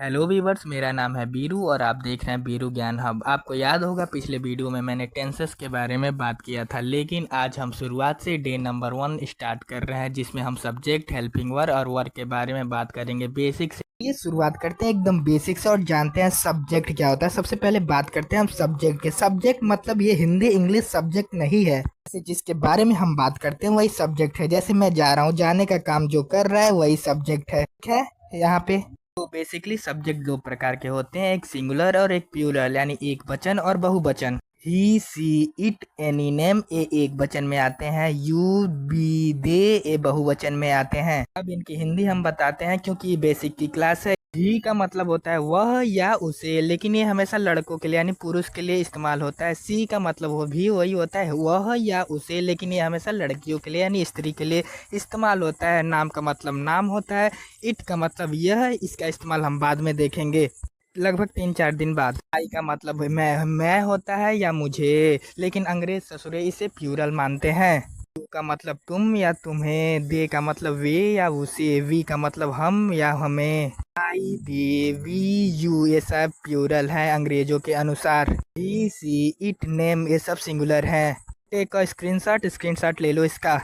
Hello viewers, मेरा नाम है बीरू और आप देख रहे हैं बीरू ज्ञान हब। आपको याद होगा पिछले वीडियो में मैंने टेंसेस के बारे में बात किया था, लेकिन आज हम शुरुआत से डे नंबर 1 स्टार्ट कर रहे हैं, जिसमें हम सब्जेक्ट, हेल्पिंग वर्ब और वर्ब के बारे में बात करेंगे बेसिक से। ये शुरुआत करते हैं एकदम बेसिक से और जानते हैं सब्जेक्ट क्या होता है। सबसे पहले बात करते हैं हम सब्जेक्ट के। सब्जेक्ट मतलब ये हिंदी इंग्लिश सब्जेक्ट नहीं है। जैसे जिसके बारे में हम बात करते हैं वही सब्जेक्ट है। जैसे मैं जा रहा हूँ, जाने का काम जो कर रहा है वही सब्जेक्ट है, ठीक है। यहाँ पे तो बेसिकली सब्जेक्ट दो प्रकार के होते हैं, एक सिंगुलर और एक प्लूरल, यानी एक वचन और बहुवचन। ही सी इट एनी नेम ए एक वचन में आते हैं, यू बी दे ए बहुवचन में आते हैं। अब इनकी हिंदी हम बताते हैं क्योंकि ये बेसिक की क्लास है। ही का मतलब होता है वह या उसे, लेकिन ये हमेशा लड़कों के लिए यानी पुरुष के लिए इस्तेमाल होता है। सी का मतलब वो भी वही होता है, वह या उसे, लेकिन ये हमेशा लड़कियों के लिए यानी स्त्री के लिए इस्तेमाल होता है। नाम का मतलब नाम होता है। इट का मतलब यह, इसका इस्तेमाल हम बाद में देखेंगे लगभग 3-4 दिन बाद। आई का मतलब मैं होता है या मुझे, लेकिन अंग्रेज ससुरे इसे प्लूरल मानते हैं। यू का मतलब तुम या तुम्हें, दे का मतलब वे या उसे, वी का मतलब हम या हमें। आई दे वी यू ये सब प्लूरल है अंग्रेजों के अनुसार। ही सी इट नेम ये सब सिंगुलर है। एक स्क्रीनशॉट ले लो इसका।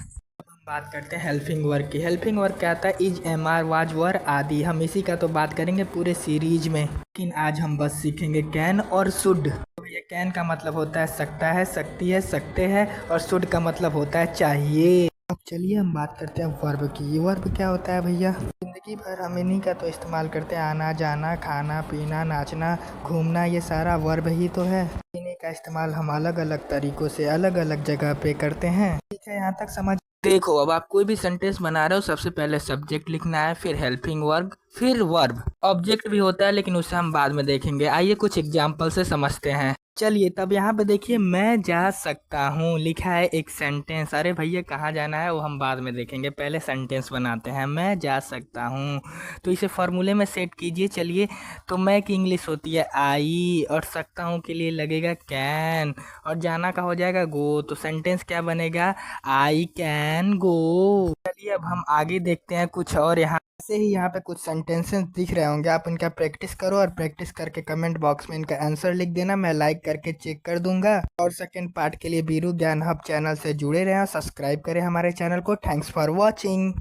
बात करते हैं हेल्पिंग वर्क की। हेल्पिंग वर्क क्या आता है, is am are was were आदि। हम इसी का तो बात करेंगे पूरे सीरीज में, लेकिन आज हम बस सीखेंगे कैन और शुड। तो ये कैन का मतलब होता है सकता है, सकती है, सकते हैं, और शुड का मतलब होता है चाहिए। अब चलिए हम बात करते हैं वर्ब की। ये वर्ब क्या होता है भैया, जिंदगी भर हम इन्हीं का तो इस्तेमाल करते हैं। आना जाना, खाना पीना, नाचना, घूमना, ये सारा वर्ब ही तो है। इन्हीं का इस्तेमाल हम अलग अलग तरीकों से अलग अलग जगह पे करते हैं, ठीक है। यहाँ तक समझ। देखो, अब आप कोई भी सेंटेंस बना रहे हो, सबसे पहले सब्जेक्ट लिखना है, फिर हेल्पिंग वर्ब, फिर वर्ब। ऑब्जेक्ट भी होता है लेकिन उसे हम बाद में देखेंगे। आइए कुछ एग्जाम्पल से समझते हैं। चलिए, तब यहाँ पे देखिए, मैं जा सकता हूँ लिखा है एक सेंटेंस। अरे भैया कहाँ जाना है वो हम बाद में देखेंगे, पहले सेंटेंस बनाते हैं। मैं जा सकता हूँ, तो इसे फॉर्मूले में सेट कीजिए। चलिए, तो मैं की इंग्लिश होती है आई, और सकता हूँ के लिए लगेगा कैन, और जाना का हो जाएगा गो। तो सेंटेंस क्या बनेगा, आई कैन गो। चलिए अब हम आगे देखते हैं कुछ और। यहाँ से ही यहाँ पे कुछ सेंटेंसेस दिख रहे होंगे, आप इनका प्रैक्टिस करो और प्रैक्टिस करके कमेंट बॉक्स में इनका आंसर लिख देना, मैं लाइक करके चेक कर दूंगा। और सेकंड पार्ट के लिए बीरू ज्ञान हब चैनल से जुड़े रहें और सब्सक्राइब करें हमारे चैनल को। Thanks for watching.